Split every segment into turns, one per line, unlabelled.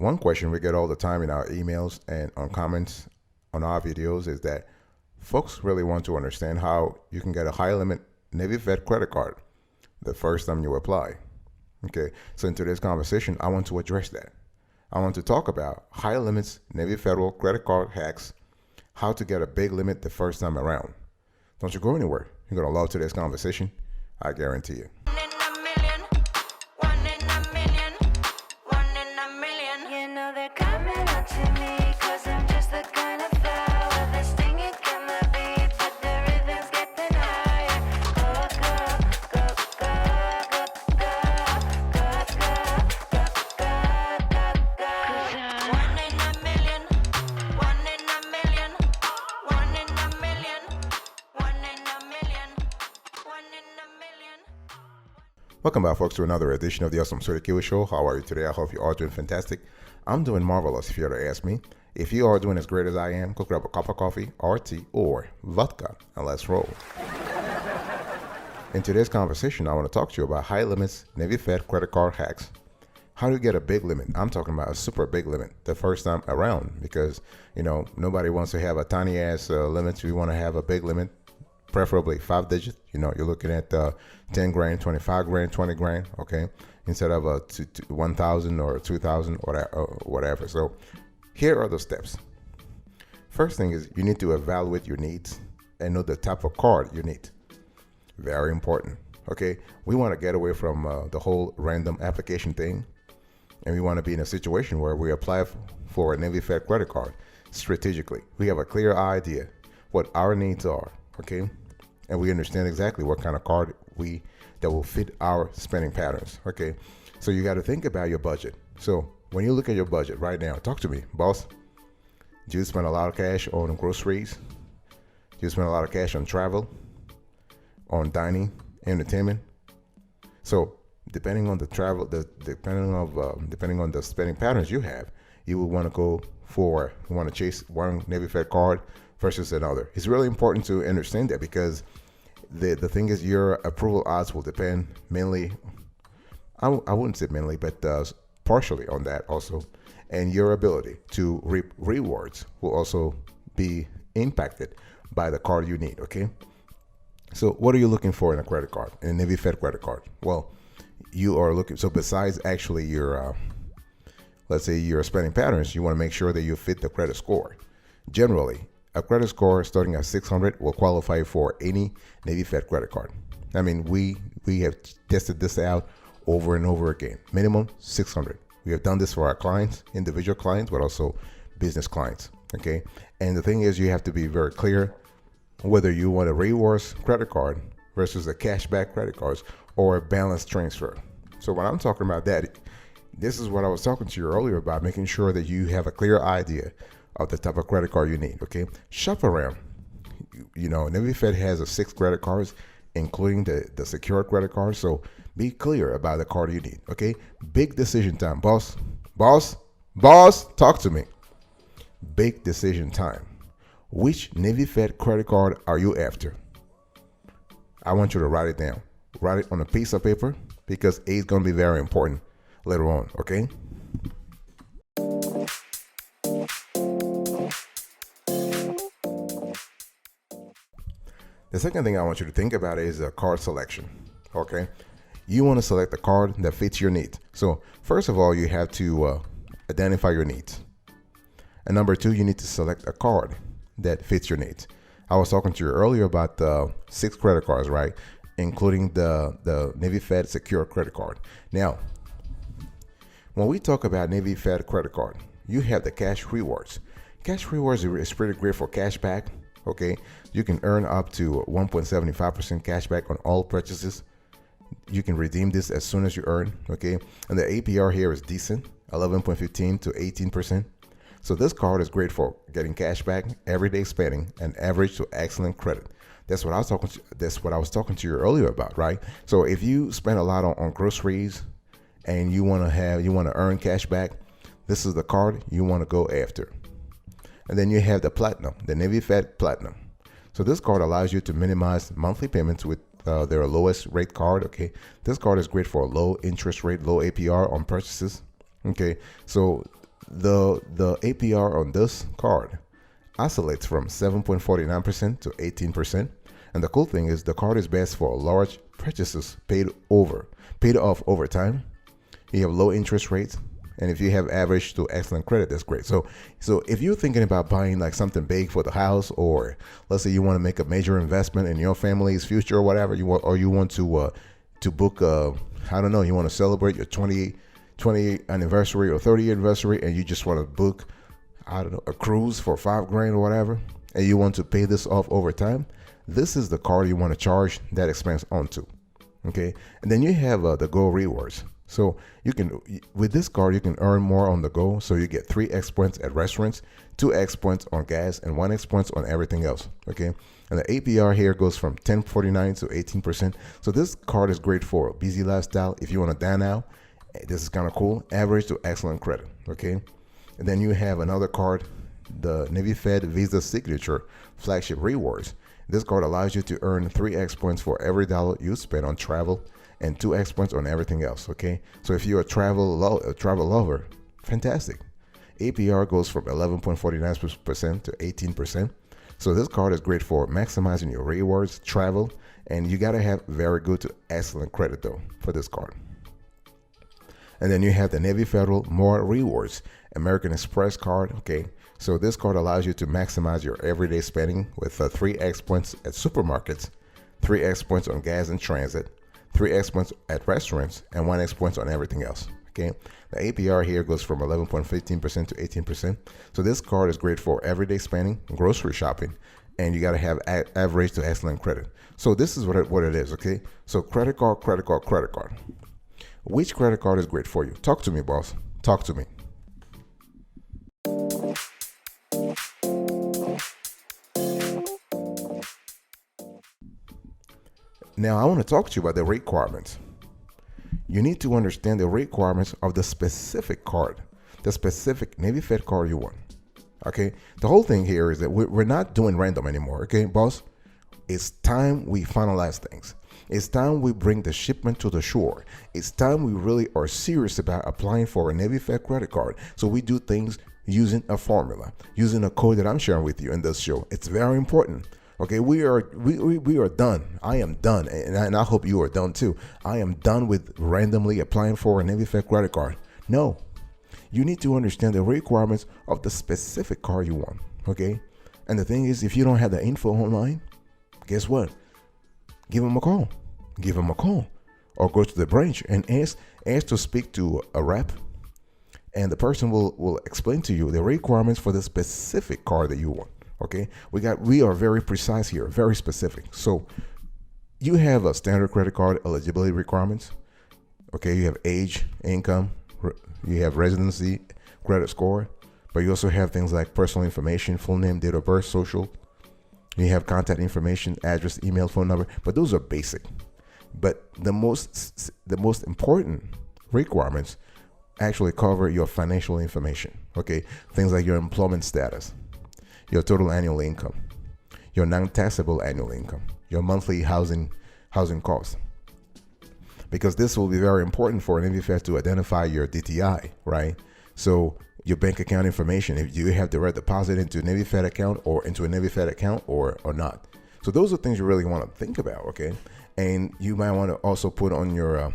one question we get all the time in our emails and on comments on our videos is that folks really want to understand how you can get a high limit Navy Fed credit card the first time you apply. Okay, so in today's conversation, I want to address that. I want to talk about high limits Navy Federal credit card hacks, how to get a big limit the first time around. Don't you go anywhere. You're going to love today's conversation. I guarantee you. Welcome back, folks, to another edition of the Awesome Sweaty Kiwi Show. How are you today? I hope you are doing fantastic. I'm doing marvelous, if you were to ask me. If you are doing as great as I am, go grab a cup of coffee, or tea, or vodka, and let's roll. In today's conversation, I want to talk to you about high limits Navy Fed credit card hacks. How do you get a big limit? I'm talking about a super big limit the first time around because, nobody wants to have a tiny ass limit. We want to have a big limit. Preferably 5 digits. You're looking at 10 grand, 25 grand, 20 grand, okay, instead of 1,000 or 2,000 or whatever. So here are the steps. First thing is you need to evaluate your needs and know the type of card you need. Very important, okay? We want to get away from the whole random application thing, and we want to be in a situation where we apply for a Navy Fed credit card strategically. We have a clear idea what our needs are, okay? And we understand exactly what kind of card that will fit our spending patterns. Okay, so you got to think about your budget. So when you look at your budget right now, talk to me, boss. Do you spend a lot of cash on groceries? Do you spend a lot of cash on travel, on dining, entertainment? So depending on the travel, depending on the spending patterns you have, you will want to chase one Navy Fed card versus another. It's really important to understand that because the thing is your approval odds will depend mainly, I wouldn't say mainly, but partially on that also. And your ability to reap rewards will also be impacted by the card you need, okay? So what are you looking for in a credit card, in a Navy Fed credit card? Well, you are looking, so besides actually your, let's say your spending patterns, you want to make sure that you fit the credit score. Generally, a credit score starting at 600 will qualify for any Navy Fed credit card. I mean, we have tested this out over and over again. Minimum 600. We have done this for our clients, individual clients, but also business clients. Okay. And the thing is, you have to be very clear whether you want a rewards credit card versus a cashback credit cards or a balance transfer. So when I'm talking about that, this is what I was talking to you earlier about, making sure that you have a clear idea of the type of credit card you need. Okay, shop around. Navy Fed has 6 credit cards, including the secure credit card. So be clear about the card you need. Okay, big decision time, boss. Talk to me. Big decision time. Which Navy Fed credit card are you after? I want you to write it down. Write it on a piece of paper because it's going to be very important later on. Okay. The second thing I want you to think about is card selection, okay? You want to select a card that fits your needs. So first of all, you have to identify your needs. And number 2, you need to select a card that fits your needs. I was talking to you earlier about the 6 credit cards, right? Including the Navy Fed secure credit card. Now, when we talk about Navy Fed credit card, you have the cash rewards. Cash rewards is pretty great for cash back. Okay, you can earn up to 1.75% cash back on all purchases. You can redeem this as soon as you earn. Okay, and the APR here is decent, 11.15 to 18%. So this card is great for getting cash back, everyday spending, and average to excellent credit. That's what I was talking to you earlier about, right? So if you spend a lot on groceries and you want to earn cash back, this is the card you want to go after. And then you have the Platinum, the Navy Fed Platinum. So this card allows you to minimize monthly payments with their lowest rate card. Okay, this card is great for low interest rate, low APR on purchases. Okay, so The APR on this card oscillates from 7.49% to 18%. And the cool thing is the card is best for large purchases paid off over time. You have low interest rates, and if you have average to excellent credit, that's great. So if you're thinking about buying like something big for the house, or let's say you want to make a major investment in your family's future or whatever, you want to book I don't know, you want to celebrate your 20th anniversary or 30th anniversary, and you just want to book, I don't know, a cruise for $5,000 or whatever, and you want to pay this off over time, this is the card you want to charge that expense onto. Okay, and then you have the Go Rewards. So you can, with this card, you can earn more on the go. So you get 3x points at restaurants, 2x points on gas, and 1x points on everything else. Okay, and the APR here goes from 10.49 to 18%. So this card is great for a busy lifestyle. If you want to dine out, this is kind of cool. Average to excellent credit. Okay, and then you have another card, the Navy Fed Visa Signature Flagship Rewards. This card allows you to earn 3x points for every dollar you spend on travel, and 2x points on everything else. Okay, so if you're a travel lover, fantastic. APR goes from 11.49% to 18%. So this card is great for maximizing your rewards, travel, and you gotta have very good to excellent credit though for this card. And then you have the Navy Federal More Rewards American Express card. Okay, so this card allows you to maximize your everyday spending with 3x points at supermarkets, 3x points on gas and transit, 3x points at restaurants, and 1x points on everything else. Okay, the APR here goes from 11.15% to 18%. So this card is great for everyday spending, grocery shopping, and you got to have average to excellent credit. So this is what it is. Okay, so credit card, credit card, credit card. Which credit card is great for you? Talk to me, boss. Talk to me. Now, I want to talk to you about the requirements. You need to understand the requirements of the specific card, the specific Navy Fed card you want. Okay, the whole thing here is that we're not doing random anymore. Okay, boss, it's time we finalize things. It's time we bring the shipment to the shore. It's time we really are serious about applying for a Navy Fed credit card. So we do things using a formula, using a code that I'm sharing with you in this show. It's very important. Okay, we are done. I am done, and I hope you are done too. I am done with randomly applying for a Navy Fed credit card. No, you need to understand the requirements of the specific card you want. Okay, and the thing is, if you don't have the info online, guess what? Give them a call. Give them a call, or go to the branch and ask to speak to a rep, and the person will explain to you the requirements for the specific card that you want. Okay, we are very precise here, very specific. So you have a standard credit card eligibility requirements. Okay, you have age, income, you have residency, credit score, but you also have things like personal information, full name, date of birth, social. You have contact information, address, email, phone number, but those are basic. But the most important requirements actually cover your financial information. Okay, things like your employment status, your total annual income, your non-taxable annual income, your monthly housing costs, because this will be very important for an Navy Fed to identify your DTI, right? So your bank account information, if you have direct deposit into a Navy Fed account or into a Navy Fed account or not. So those are things you really want to think about, okay? And you might want to also put on your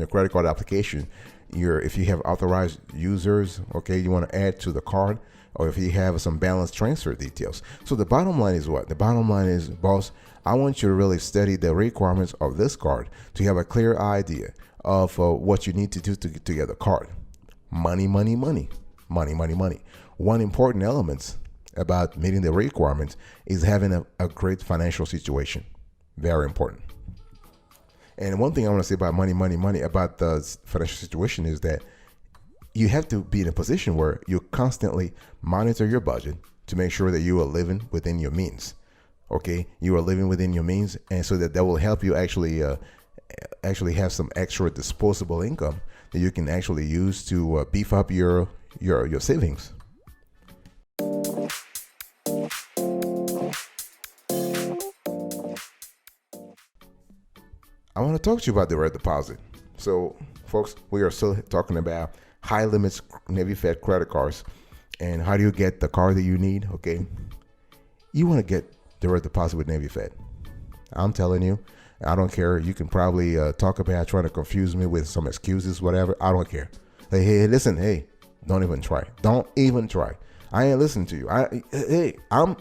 credit card application, if you have authorized users, okay, you want to add to the card, or if you have some balance transfer details. So the bottom line is what? The bottom line is, boss, I want you to really study the requirements of this card to have a clear idea of what you need to do to get the card. Money, money, money, money, money, money. One important element about meeting the requirements is having a great financial situation. Very important. And one thing I want to say about money, money, money, about the financial situation is that you have to be in a position where you constantly monitor your budget to make sure that you are living within your means. Okay, you are living within your means, and so that will help you actually have some extra disposable income that you can actually use to beef up your savings. I want to talk to you about direct deposit. So, folks, we are still talking about high limits Navy Fed credit cards. And how do you get the card that you need? Okay, you want to get direct deposit with Navy Fed. I'm telling you, I don't care. You can probably talk about trying to confuse me with some excuses, whatever. I don't care. Hey, listen, hey, don't even try. Don't even try. I ain't listening to you. I'm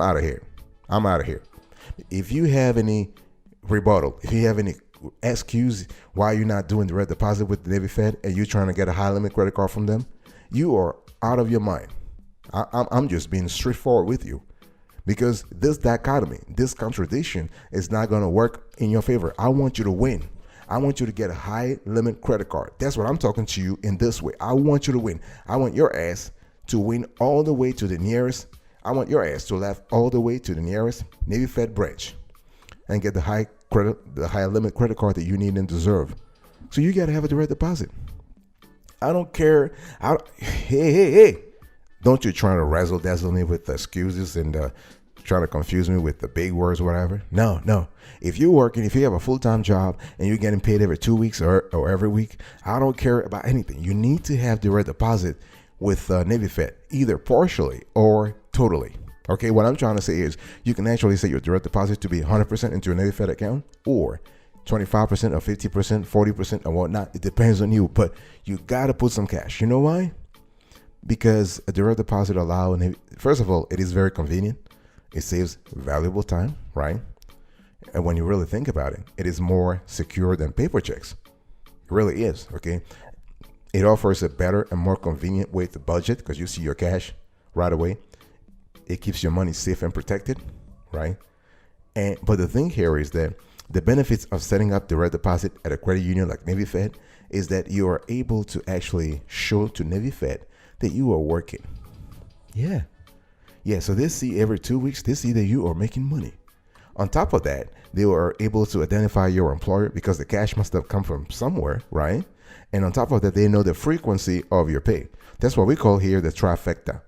out of here. I'm out of here. If you have any rebuttal, if you have any excuse why you're not doing direct deposit with the Navy Fed and you're trying to get a high limit credit card from them, you are out of your mind. I'm just being straightforward with you, because this dichotomy, this contradiction is not going to work in your favor. I want you to win. I want you to get a high limit credit card. That's what I'm talking to you in this way. I want you to win. I want your ass to win all the way to the nearest. I want your ass to laugh all the way to the nearest Navy Fed branch and get the high limit credit card that you need and deserve. So you got to have a direct deposit. I don't care. Hey. Don't you try to razzle dazzle me with excuses and trying to confuse me with the big words or whatever. No. If you're working, if you have a full-time job and you're getting paid every 2 weeks or every week, I don't care about anything. You need to have direct deposit with Navy Fed, either partially or totally. Okay, what I'm trying to say is you can actually set your direct deposit to be 100% into a Navy Fed account, or 25% or 50%, 40% or whatnot. It depends on you, but you got to put some cash. You know why? Because a direct deposit first of all, it is very convenient. It saves valuable time, right? And when you really think about it, it is more secure than paper checks. It really is, okay? It offers a better and more convenient way to budget because you see your cash right away. It keeps your money safe and protected, right? But the thing here is that the benefits of setting up direct deposit at a credit union like Navy Fed is that you are able to actually show to Navy Fed that you are working. Yeah. So they see every 2 weeks, they see that you are making money. On top of that, they are able to identify your employer because the cash must have come from somewhere, right? And on top of that, they know the frequency of your pay. That's what we call here the trifecta.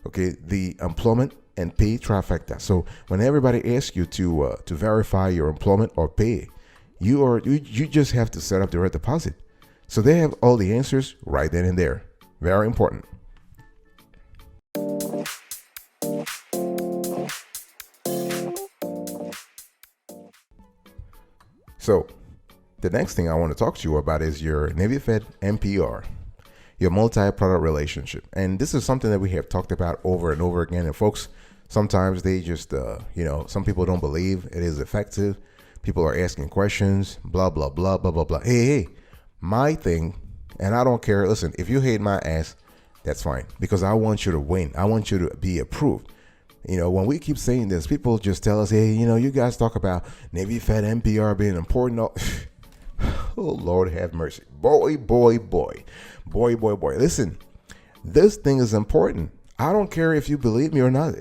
Okay, the employment and pay trifecta. So when everybody asks you to verify your employment or pay, you just have to set up direct deposit. So they have all the answers right then and there. Very important. So the next thing I want to talk to you about is your Navy Fed MPR, your multi-product relationship. And this is something that we have talked about over and over again. And folks, sometimes they just, some people don't believe it is effective. People are asking questions, blah, blah, blah, blah, blah, blah. Hey, my thing, and I don't care. Listen, if you hate my ass, that's fine, because I want you to win. I want you to be approved. When we keep saying this, people just tell us, hey, you guys talk about Navy Fed MPR being important. Oh, Lord have mercy. Boy. Listen, this thing is important. I don't care if you believe me or not.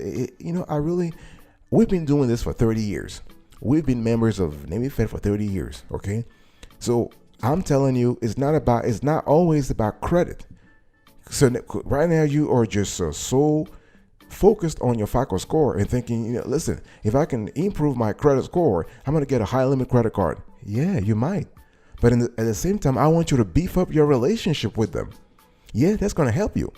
We've been doing this for 30 years. We've been members of Navy Fed for 30 years, okay? So I'm telling you, it's not always about credit. So right now you are just so focused on your FICO score and thinking, listen, if I can improve my credit score, I'm going to get a high limit credit card. Yeah, you might. But at the same time, I want you to beef up your relationship with them. Yeah, that's going to help you.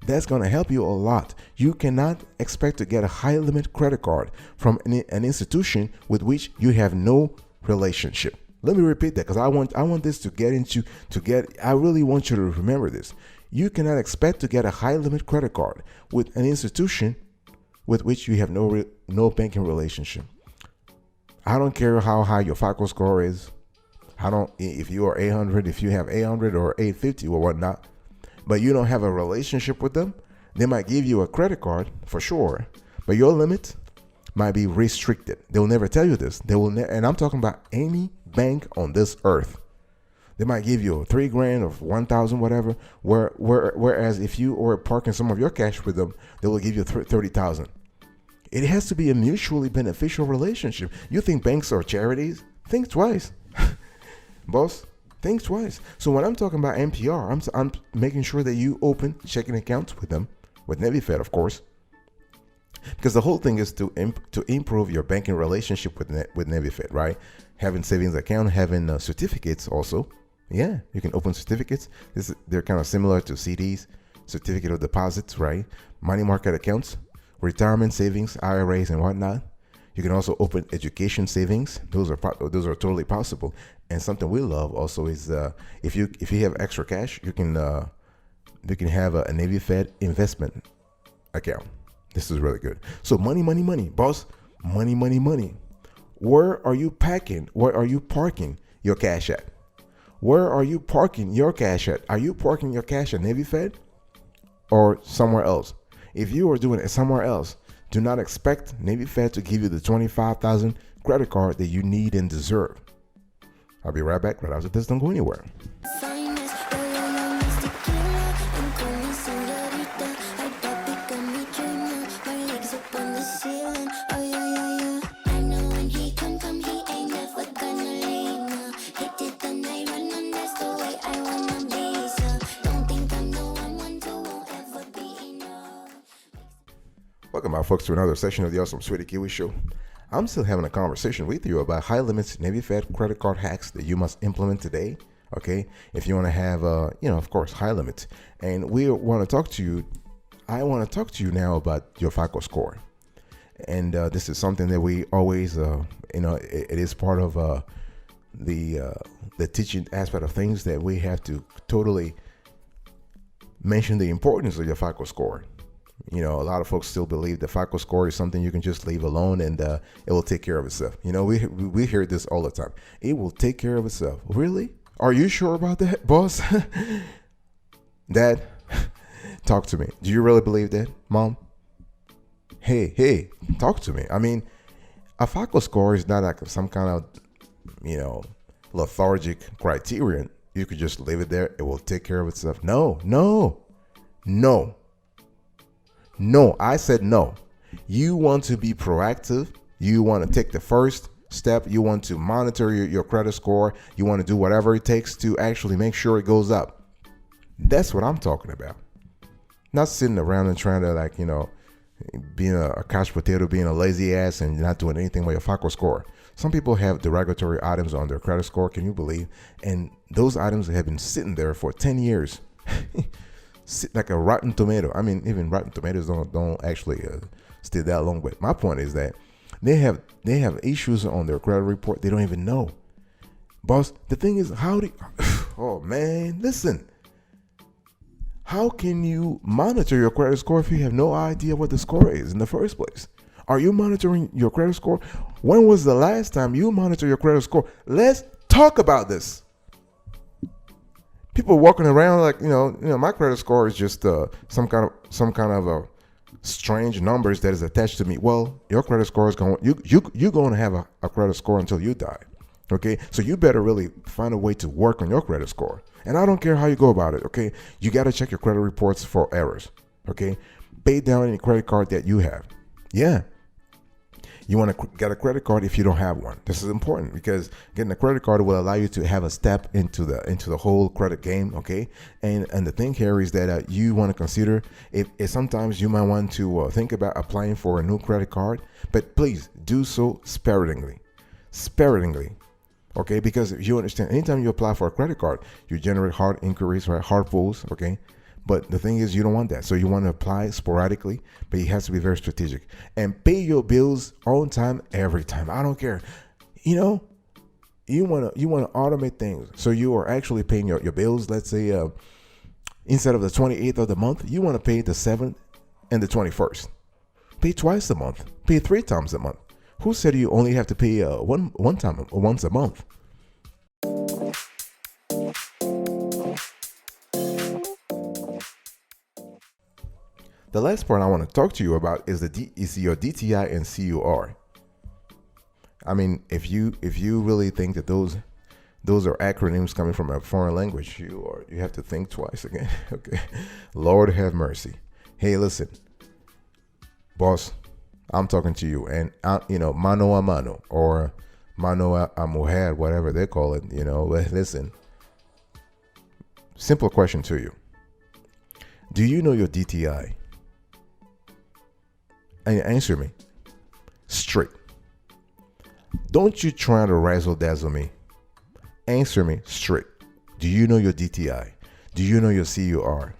That's going to help you a lot. You cannot expect to get a high limit credit card from an institution with which you have no relationship. Let me repeat that, because I want this I really want you to remember this. You cannot expect to get a high limit credit card with an institution with which you have no banking relationship. I don't care how high your FICO score is. If you are 800, if you have 800 or 850 or whatnot, but you don't have a relationship with them, they might give you a credit card for sure, but your limit might be restricted. They'll never tell you this. And I'm talking about any bank on this earth. They might give you $3,000 or $1,000, whatever. Whereas if you are parking some of your cash with them, they will give you $30,000. It has to be a mutually beneficial relationship. You think banks are charities? Think twice, boss. Think twice. So when I'm talking about MPR, I'm making sure that you open checking accounts with them, with Navy Fed, of course, because the whole thing is to improve your banking relationship with Navy Fed, right? Having savings account, having certificates also. Yeah, you can open certificates. They're kind of similar to CDs, certificate of deposits, right? Money market accounts, retirement savings, IRAs, and whatnot. You can also open education savings. Those are totally possible. And something we love also is if you have extra cash, you can have a Navy Fed investment account. This is really good. So money, money, money, boss. Money, money, money. Where are you packing? Where are you parking your cash at? Where are you parking your cash at? Are you parking your cash at Navy Fed or somewhere else? If you are doing it somewhere else, do not expect Navy Fed to give you the $25,000 credit card that you need and deserve. I'll be right back right after this. Don't go anywhere. Welcome back, folks, to another session of the Awesome Sweetie Kiwi Show. I'm still having a conversation with you about high limits Navy Fed credit card hacks that you must implement today. Okay, if you want to have, of course, high limits, and I want to talk to you now about your FICO score, and this is something that we always, it is part of the teaching aspect of things that we have to totally mention the importance of your FICO score. A lot of folks still believe the FICO score is something you can just leave alone and it will take care of itself. We hear this all the time. It will take care of itself. Really? Are you sure about that, boss? Dad, talk to me. Do you really believe that, Mom? Hey, talk to me. I mean, a FICO score is not like some kind of, lethargic criterion. You could just leave it there. It will take care of itself. No. I said no. You want to be proactive. You want to take the first step. You want to monitor your credit score. You want to do whatever it takes to actually make sure it goes up. That's what I'm talking about. Not sitting around and trying to being a couch potato, being a lazy ass and not doing anything with your FICO score. Some people have derogatory items on their credit score, can you believe? And those items have been sitting there for 10 years. Like a rotten tomato. I mean, even rotten tomatoes don't actually stay that long. But my point is that they have issues on their credit report they don't even know. Boss, the thing is, oh man, listen. How can you monitor your credit score if you have no idea what the score is in the first place? Are you monitoring your credit score? When was the last time you monitored your credit score? Let's talk about this. People walking around like my credit score is just some kind of a strange numbers that is attached to me. Well, your credit score is you're going to have a credit score until you die. Okay, so you better really find a way to work on your credit score. And I don't care how you go about it. Okay, you got to check your credit reports for errors. Okay, pay down any credit card that you have. Yeah. You want to get a credit card if you don't have one. This is important because getting a credit card will allow you to have a step into the whole credit game. Okay, and the thing here is that you want to consider if sometimes you might want to think about applying for a new credit card, but please do so sparingly. Okay, because you understand, anytime you apply for a credit card, you generate hard inquiries, right? Hard pulls. Okay. But the thing is, you don't want that. So you want to apply sporadically, but it has to be very strategic. And pay your bills on time, every time. I don't care. You want to automate things. So you are actually paying your bills, let's say, instead of the 28th of the month, you want to pay the 7th and the 21st. Pay twice a month. Pay 3 times a month. Who said you only have to pay one time, once a month? The last part I want to talk to you about is your DTI and CUR. I mean, if you really think that those are acronyms coming from a foreign language, you have to think twice again. Okay, Lord have mercy. Hey, listen, boss, I'm talking to you, and mano a mano or mano a mujer, whatever they call it. Listen. Simple question to you: do you know your DTI? And answer me straight. Don't you try to razzle dazzle me. Answer me straight. Do you know your DTI? Do you know your CUR?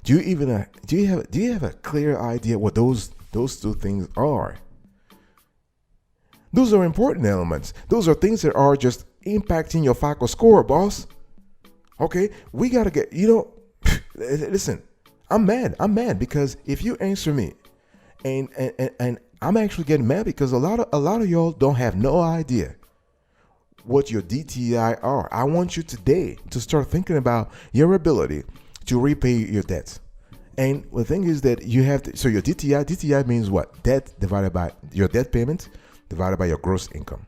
Do you have a clear idea what those two things are? Those are important elements. Those are things that are just impacting your FICO score, boss. Okay, we gotta get, listen, I'm mad because if you answer me, and I'm actually getting mad because a lot of y'all don't have no idea what your DTI are. I want you today to start thinking about your ability to repay your debts. And the thing is that you have to, so your DTI means what? Debt divided by your debt payment divided by your gross income.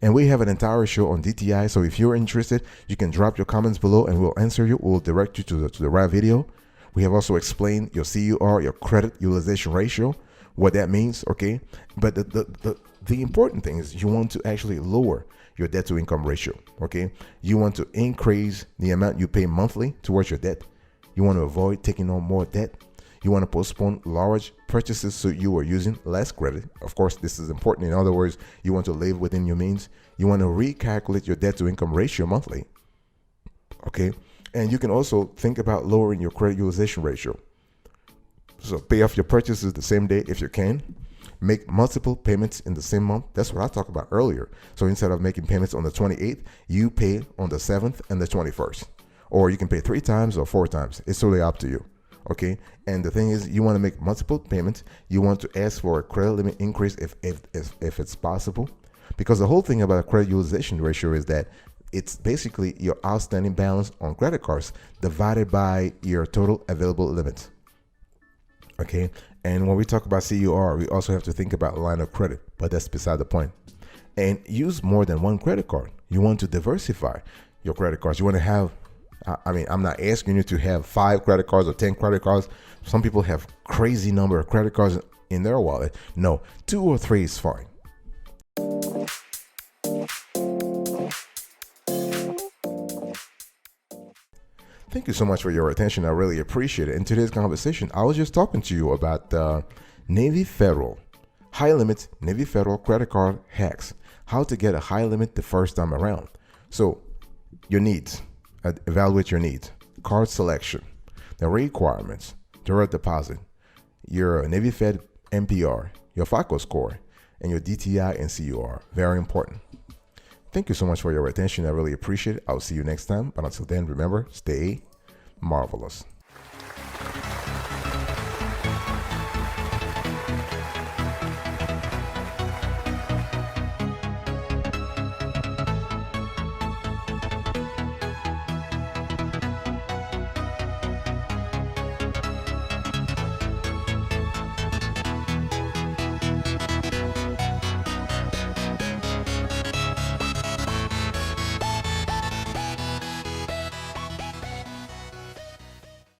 And we have an entire show on DTI. So if you're interested, you can drop your comments below and we'll answer you. We'll direct you to the right video. We have also explained your CUR, your credit utilization ratio, what that means, okay? But the important thing is you want to actually lower your debt to income ratio, okay? You want to increase the amount you pay monthly towards your debt. You want to avoid taking on more debt. You want to postpone large purchases so you are using less credit. Of course, this is important. In other words, you want to live within your means. You want to recalculate your debt to income ratio monthly, okay? And you can also think about lowering your credit utilization ratio. So pay off your purchases the same day if you can. Make multiple payments in the same month. That's what I talked about earlier. So instead of making payments on the 28th, you pay on the 7th and the 21st. Or you can pay 3 times or 4 times. It's totally up to you. Okay. And the thing is, you want to make multiple payments. You want to ask for a credit limit increase if it's possible. Because the whole thing about a credit utilization ratio is that it's basically your outstanding balance on credit cards divided by your total available limit. Okay. And when we talk about CUR, we also have to think about line of credit, but that's beside the point. And use more than one credit card. You want to diversify your credit cards. You want to have, I'm not asking you to have 5 credit cards or 10 credit cards. Some people have crazy number of credit cards in their wallet. No, 2 or 3 is fine. Thank you so much for your attention. I really appreciate it. In today's conversation, I was just talking to you about Navy Federal, high limit Navy Federal credit card hacks, how to get a high limit the first time around. So your needs, evaluate your needs, card selection, the requirements, direct deposit, your Navy Fed MPR, your FICO score, and your DTI and CUR. Very important. Thank you so much for your attention. I really appreciate it. I'll see you next time. But until then, remember, stay marvelous.